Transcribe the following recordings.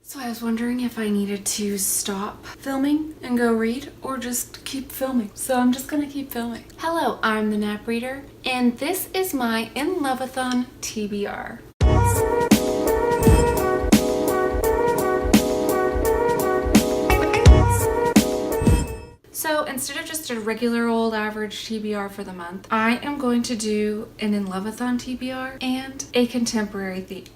So I was wondering if I needed to stop filming and go read or just keep filming. So I'm just gonna keep filming. Hello, I'm the Nap Reader, and this is my InLoveAThon TBR. So instead of just a regular old average TBR for the month, I am going to do an InLoveAthon TBR and a contemporary-athon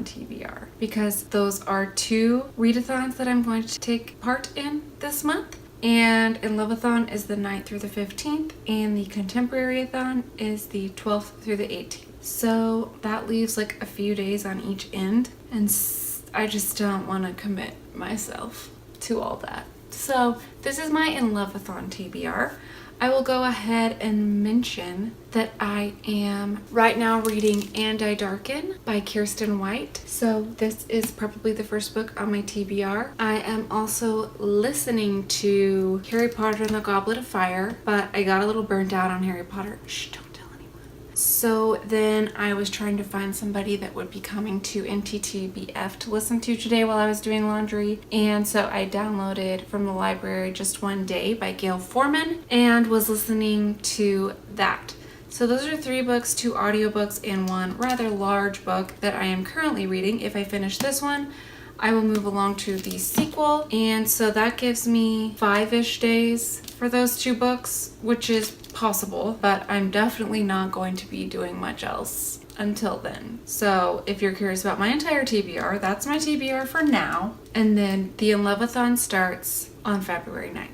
TBR, because those are two readathons that I'm going to take part in this month. And InLoveAthon is the 9th through the 15th, and the contemporary-athon is the 12th through the 18th. So that leaves like a few days on each end, and I just don't want to commit myself to all that. So this is my InLoveAthon TBR. I will go ahead and mention that I am right now reading And I Darken by Kirsten White. So this is probably the first book on my TBR. I am also listening to Harry Potter and the Goblet of Fire, but I got a little burnt out on Harry Potter. Shh, don't tell anyone. So then I was trying to find somebody that would be coming to NTTBF to listen to today while I was doing laundry. And so I downloaded from the library Just One Day by Gail Foreman and was listening to that. So those are 3 books, 2 audiobooks, and 1 rather large book that I am currently reading. If I finish this one, I will move along to the sequel. And so that gives me 5-ish days for those 2 books, which is possible, but I'm definitely not going to be doing much else until then. So if you're curious about my entire TBR, that's my TBR for now. And then the InLoveAthon starts on February 9th.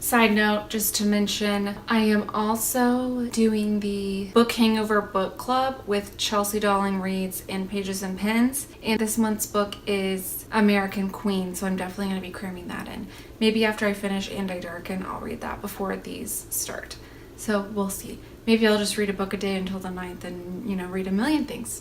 Side note, just to mention, I am also doing the Book Hangover Book Club with Chelsea Dolling Reads and Pages and Pens. And this month's book is American Queen, so I'm definitely going to be cramming that in. Maybe after I finish And I Darken, I'll read that before these start. So we'll see. Maybe I'll just read a book a day until the 9th and, read a million things.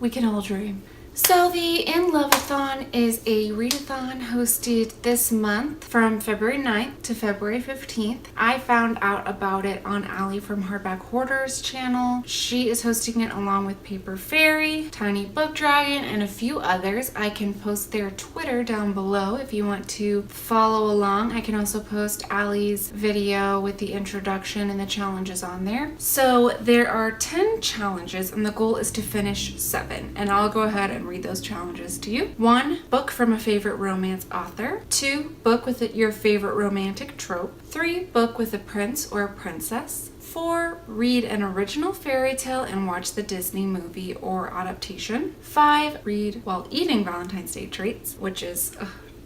We can all dream. So the InLoveAthon is a readathon hosted this month from February 9th to February 15th. I found out about it on Allie from Hardback Hoarder's channel. She is hosting it along with Paper Fairy, Tiny Book Dragon, and a few others. I can post their Twitter down below if you want to follow along. I can also post Allie's video with the introduction and the challenges on there. So there are 10 challenges, and the goal is to finish 7. And I'll go ahead and read those challenges to you. 1, book from a favorite romance author. 2, book with your favorite romantic trope. 3, book with a prince or a princess. 4, read an original fairy tale and watch the Disney movie or adaptation. 5, read while eating Valentine's Day treats, which is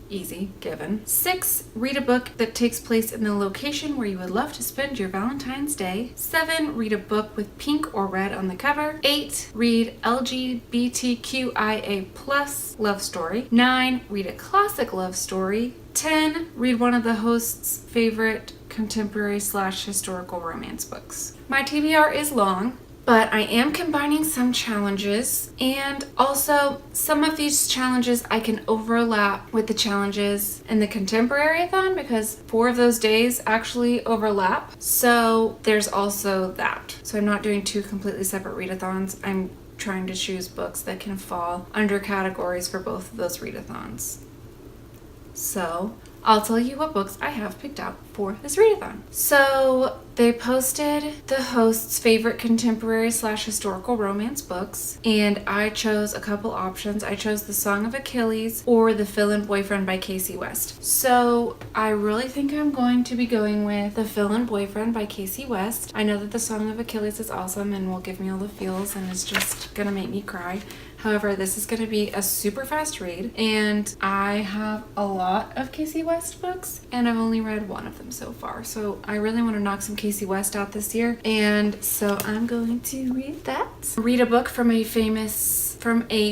easy given. 6, read a book that takes place in the location where you would love to spend your Valentine's Day. 7, read a book with pink or red on the cover. 8, read LGBTQIA+ love story. 9, read a classic love story. 10, read one of the host's favorite contemporary/historical romance books. My TBR is long, but I am combining some challenges, and also some of these challenges I can overlap with the challenges in the contemporary-athon because 4 of those days actually overlap. So there's also that. So I'm not doing 2 completely separate readathons. I'm trying to choose books that can fall under categories for both of those readathons. So I'll tell you what books I have picked out for this readathon. So they posted the host's favorite contemporary/historical romance books, and I chose a couple options. I chose The Song of Achilles or The Fill-In Boyfriend by Casey West. So I really think I'm going to be going with The Fill-In Boyfriend by Casey West. I know that The Song of Achilles is awesome and will give me all the feels and is just gonna make me cry. However, this is going to be a super fast read, and I have a lot of Casey West books, and I've only read 1 of them so far. So I really want to knock some Casey West out this year, and so I'm going to read that. Read a book from a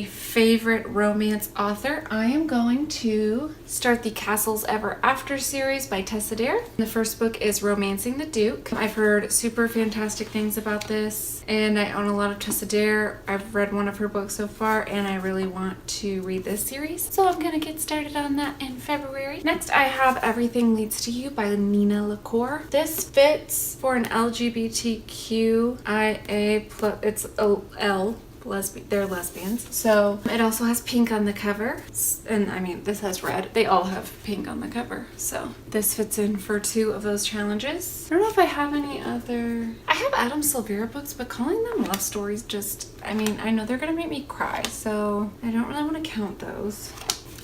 favorite romance author. I am going to start the Castles Ever After series by Tessa Dare. The first book is Romancing the Duke. I've heard super fantastic things about this, and I own a lot of Tessa Dare. I've read 1 of her books so far, and I really want to read this series. So I'm gonna get started on that in February. Next, I have Everything Leads to You by Nina LaCour. This fits for an LGBTQIA+, it's a L they're lesbians. So it also has pink on the cover. And I mean, this has red. They all have pink on the cover. So this fits in for 2 of those challenges. I don't know if I have any other... I have Adam Silvera books, but calling them love stories just... I mean, I know they're gonna make me cry, so I don't really want to count those.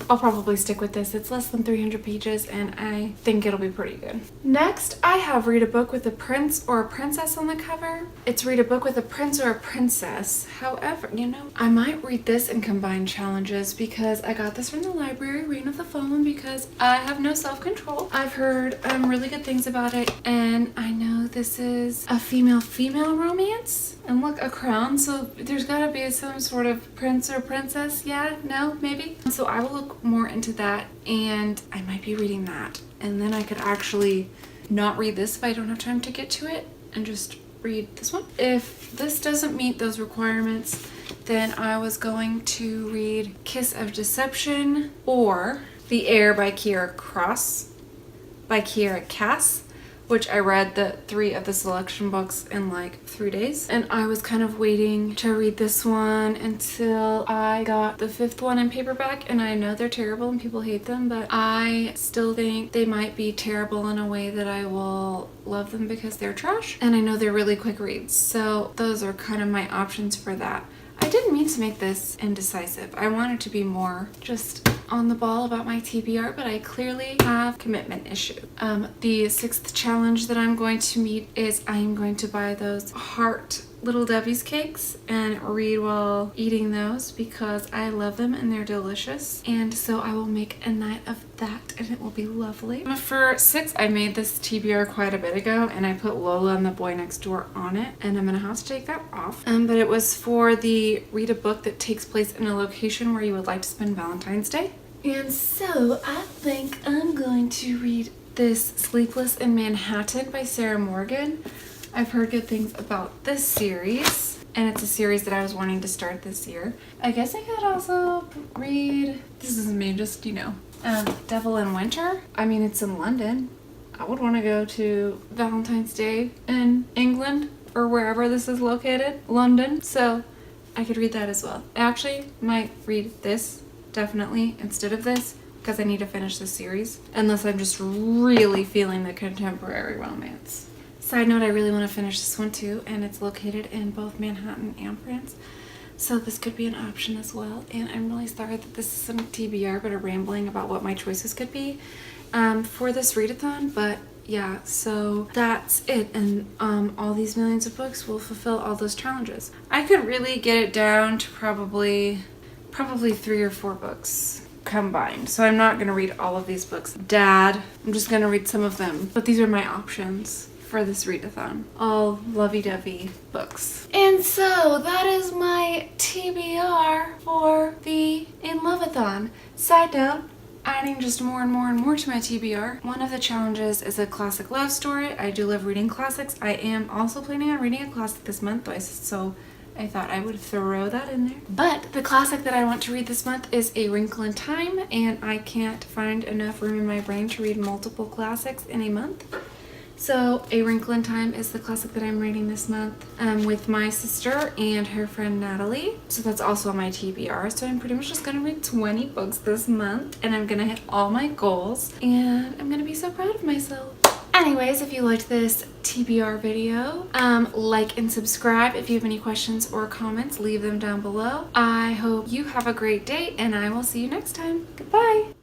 I'll probably stick with this. It's less than 300 pages and I think it'll be pretty good. Next, I have read a book with a prince or a princess on the cover. It's read a book with a prince or a princess. However, you know, I might read this in combined challenges because I got this from the library, Reign of the Fallen, because I have no self-control. I've heard really good things about it, and I know this is a female-female romance. And look, a crown, so there's gotta be some sort of prince or princess. Yeah, no, maybe. So I will look more into that, and I might be reading that. And then I could actually not read this if I don't have time to get to it, and just read this one. If this doesn't meet those requirements, then I was going to read Kiss of Deception or The Air by Kiera Cass, which I read the 3 of the selection books in like 3 days. And I was kind of waiting to read this one until I got the 5th one in paperback, and I know they're terrible and people hate them, but I still think they might be terrible in a way that I will love them because they're trash. And I know they're really quick reads, so those are kind of my options for that. I didn't mean to make this indecisive. I wanted to be more just on the ball about my TBR, but I clearly have commitment issue. The 6th challenge that I'm going to meet is I am going to buy those heart Little Debbie's cakes and read while eating those because I love them and they're delicious. And so I will make a night of that and it will be lovely. For 6, I made this TBR quite a bit ago and I put Lola and the Boy Next Door on it, and I'm gonna have to take that off. But it was for the read a book that takes place in a location where you would like to spend Valentine's Day. And so I think I'm going to read this Sleepless in Manhattan by Sarah Morgan. I've heard good things about this series, and it's a series that I was wanting to start this year. I guess I could also read, this is me just, you know, Devil in Winter. I mean, it's in London. I would want to go to Valentine's Day in England or wherever this is located, London. So I could read that as well. I actually might read this definitely instead of this because I need to finish this series, unless I'm just really feeling the contemporary romance. Side note, I really want to finish this one too, and it's located in both Manhattan and France, so this could be an option as well. And I'm really sorry that this isn't TBR but a rambling about what my choices could be for this readathon, but yeah, so that's it, and all these millions of books will fulfill all those challenges. I could really get it down to probably 3 or 4 books combined, so I'm not going to read all of these books. Dad, I'm just going to read some of them, but these are my options for this readathon. All lovey-dovey books. And so that is my TBR for the In-Love-A-thon. Side note, adding just more and more to my TBR. One of the challenges is a classic love story. I do love reading classics. I am also planning on reading a classic this month, so I thought I would throw that in there. But the classic that I want to read this month is A Wrinkle in Time, and I can't find enough room in my brain to read multiple classics in a month. So A Wrinkle in Time is the classic that I'm reading this month with my sister and her friend Natalie. So that's also on my TBR. So I'm pretty much just gonna read 20 books this month, and I'm gonna hit all my goals, and I'm gonna be so proud of myself. Anyways, if you liked this TBR video, like and subscribe. If you have any questions or comments, leave them down below. I hope you have a great day, and I will see you next time. Goodbye!